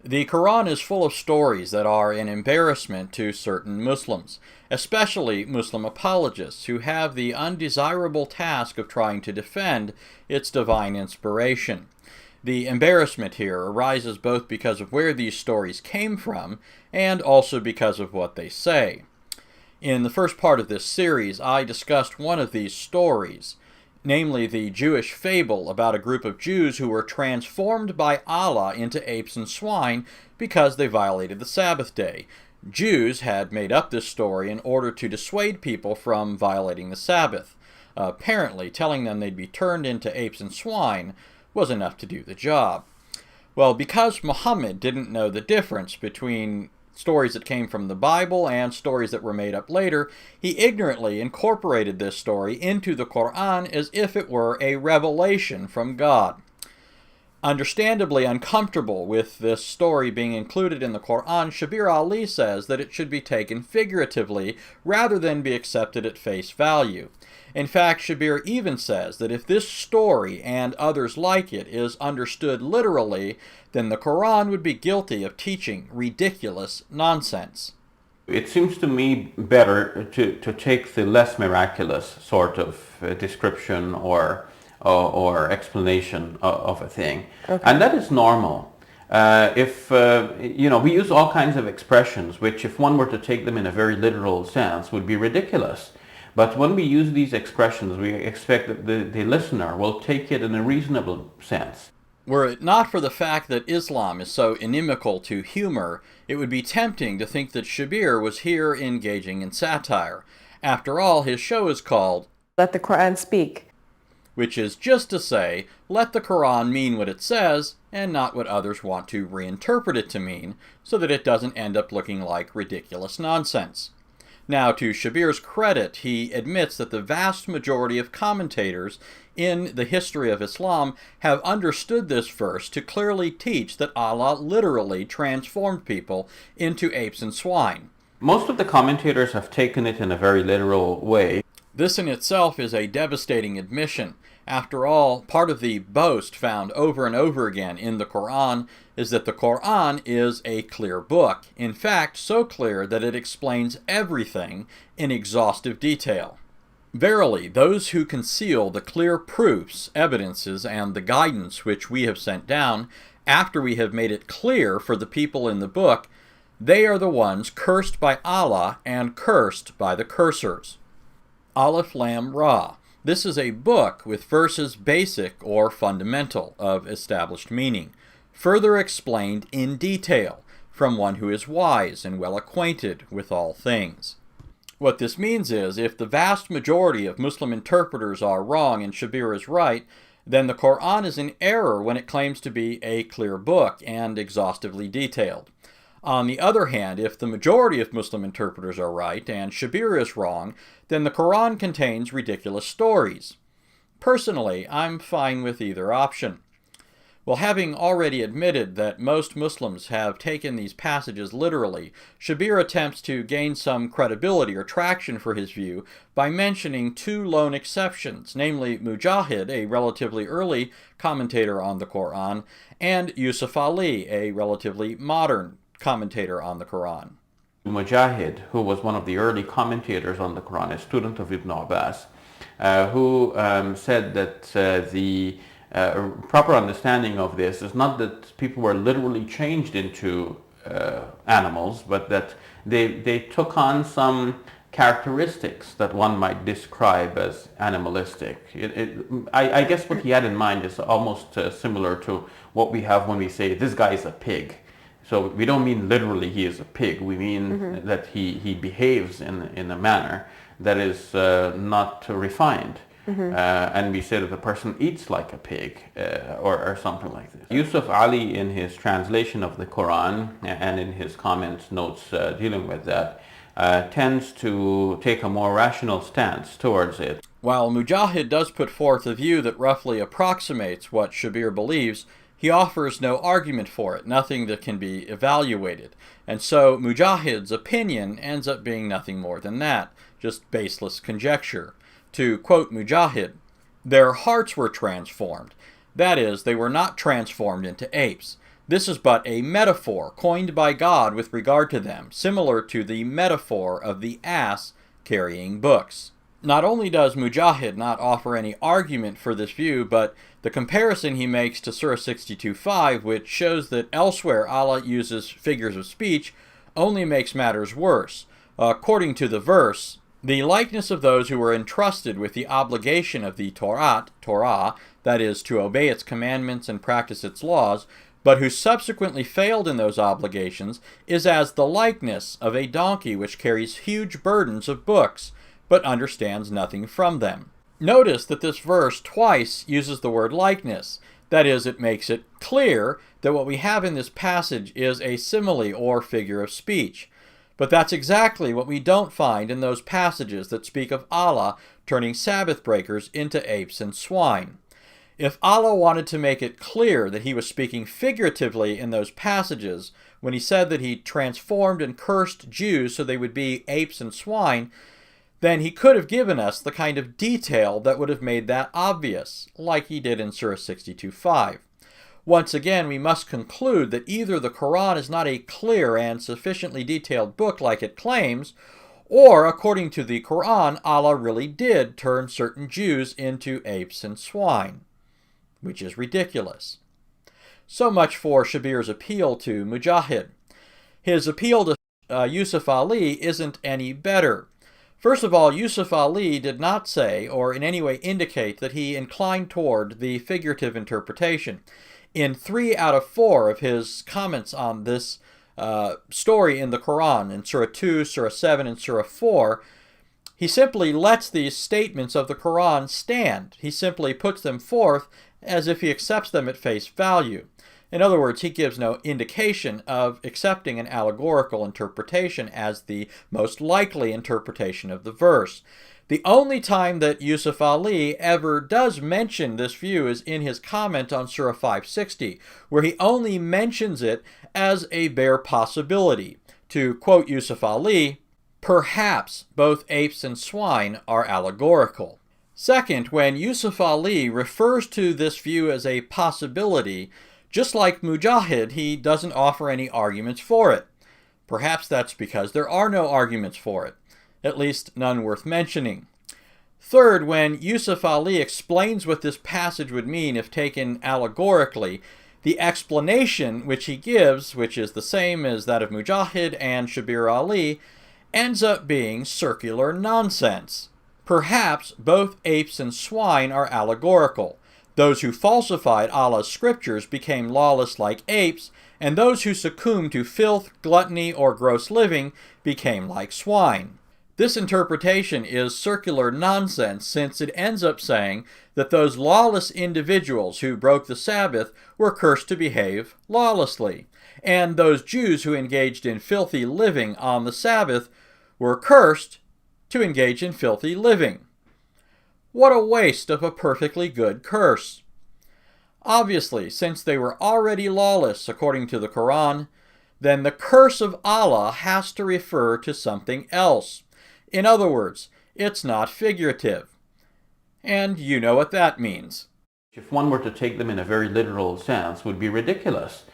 The Quran is full of stories that are an embarrassment to certain Muslims, especially Muslim apologists who have the undesirable task of trying to defend its divine inspiration. The embarrassment here arises both because of where these stories came from and also because of what they say. In the first part of this series, I discussed one of these stories, namely the Jewish fable about a group of Jews who were transformed by Allah into apes and swine because they violated the Sabbath day. Jews had made up this story in order to dissuade people from violating the Sabbath. Apparently, telling them they'd be turned into apes and swine was enough to do the job. Well, because Muhammad didn't know the difference between stories that came from the Bible and stories that were made up later, he ignorantly incorporated this story into the Quran as if it were a revelation from God. Understandably uncomfortable with this story being included in the Quran, Shabir Ali says that it should be taken figuratively rather than be accepted at face value. In fact, Shabir even says that if this story and others like it is understood literally, then the Quran would be guilty of teaching ridiculous nonsense. It seems to me better to take the less miraculous sort of description or explanation of a thing. Okay. And that is normal. If we use all kinds of expressions which, if one were to take them in a very literal sense, would be ridiculous. But when we use these expressions, we expect that the listener will take it in a reasonable sense. Were it not for the fact that Islam is so inimical to humor, it would be tempting to think that Shabir was here engaging in satire. After all, his show is called Let the Quran Speak, which is just to say, let the Quran mean what it says, and not what others want to reinterpret it to mean, so that it doesn't end up looking like ridiculous nonsense. Now, to Shabir's credit, he admits that the vast majority of commentators in the history of Islam have understood this verse to clearly teach that Allah literally transformed people into apes and swine. Most of the commentators have taken it in a very literal way. This in itself is a devastating admission. After all, part of the boast found over and over again in the Quran is that the Quran is a clear book. In fact, so clear that it explains everything in exhaustive detail. Verily, those who conceal the clear proofs, evidences, and the guidance which we have sent down, after we have made it clear for the people in the book, they are the ones cursed by Allah and cursed by the cursors. Aleph Lam Ra. This is a book with verses basic or fundamental of established meaning, further explained in detail from one who is wise and well acquainted with all things. What this means is, if the vast majority of Muslim interpreters are wrong and Shabir is right, then the Quran is in error when it claims to be a clear book and exhaustively detailed. On the other hand, if the majority of Muslim interpreters are right and Shabir is wrong, then the Quran contains ridiculous stories. Personally, I'm fine with either option. Well, having already admitted that most Muslims have taken these passages literally, Shabir attempts to gain some credibility or traction for his view by mentioning two lone exceptions, namely Mujahid, a relatively early commentator on the Quran, and Yusuf Ali, a relatively modern commentator on the Quran. Mujahid, who was one of the early commentators on the Quran, a student of Ibn Abbas, who said that the proper understanding of this is not that people were literally changed into animals, but that they took on some characteristics that one might describe as animalistic. I guess what he had in mind is almost similar to what we have when we say, this guy is a pig. So we don't mean literally he is a pig. We mean that he behaves in a manner that is not refined. And we say that the person eats like a pig or something like this. Yusuf Ali, in his translation of the Quran and in his comments, notes dealing with that, tends to take a more rational stance towards it. While Mujahid does put forth a view that roughly approximates what Shabir believes, he offers no argument for it, nothing that can be evaluated. And so Mujahid's opinion ends up being nothing more than that, just baseless conjecture. To quote Mujahid, "Their hearts were transformed. That is, they were not transformed into apes. This is but a metaphor coined by God with regard to them, similar to the metaphor of the ass carrying books. Not only does Mujahid not offer any argument for this view, but the comparison he makes to Surah 62:5, which shows that elsewhere Allah uses figures of speech, only makes matters worse. According to the verse, the likeness of those who were entrusted with the obligation of the Torah, that is, to obey its commandments and practice its laws, but who subsequently failed in those obligations, is as the likeness of a donkey which carries huge burdens of books, but understands nothing from them. Notice that this verse twice uses the word likeness. That is, it makes it clear that what we have in this passage is a simile or figure of speech. But that's exactly what we don't find in those passages that speak of Allah turning Sabbath breakers into apes and swine. If Allah wanted to make it clear that he was speaking figuratively in those passages, when he said that he transformed and cursed Jews so they would be apes and swine, then he could have given us the kind of detail that would have made that obvious, like he did in Surah 62:5. Once again, we must conclude that either the Quran is not a clear and sufficiently detailed book like it claims, or, according to the Quran, Allah really did turn certain Jews into apes and swine, which is ridiculous. So much for Shabir's appeal to Mujahid. His appeal to Yusuf Ali isn't any better. First of all, Yusuf Ali did not say or in any way indicate that he inclined toward the figurative interpretation. In 3 out of 4 of his comments on this story in the Quran, in Surah 2, Surah 7, and Surah 4, he simply lets these statements of the Quran stand. He simply puts them forth as if he accepts them at face value. In other words, he gives no indication of accepting an allegorical interpretation as the most likely interpretation of the verse. The only time that Yusuf Ali ever does mention this view is in his comment on Surah 560, where he only mentions it as a bare possibility. To quote Yusuf Ali, "Perhaps both apes and swine are allegorical." Second, when Yusuf Ali refers to this view as a possibility, just like Mujahid, he doesn't offer any arguments for it. Perhaps that's because there are no arguments for it, at least none worth mentioning. Third, when Yusuf Ali explains what this passage would mean if taken allegorically, the explanation which he gives, which is the same as that of Mujahid and Shabir Ali, ends up being circular nonsense. Perhaps both apes and swine are allegorical. Those who falsified Allah's scriptures became lawless like apes, and those who succumbed to filth, gluttony, or gross living became like swine. This interpretation is circular nonsense, since it ends up saying that those lawless individuals who broke the Sabbath were cursed to behave lawlessly, and those Jews who engaged in filthy living on the Sabbath were cursed to engage in filthy living. What a waste of a perfectly good curse. Obviously, since they were already lawless according to the Quran, then the curse of Allah has to refer to something else. In other words, it's not figurative. And you know what that means. If one were to take them in a very literal sense, would be ridiculous.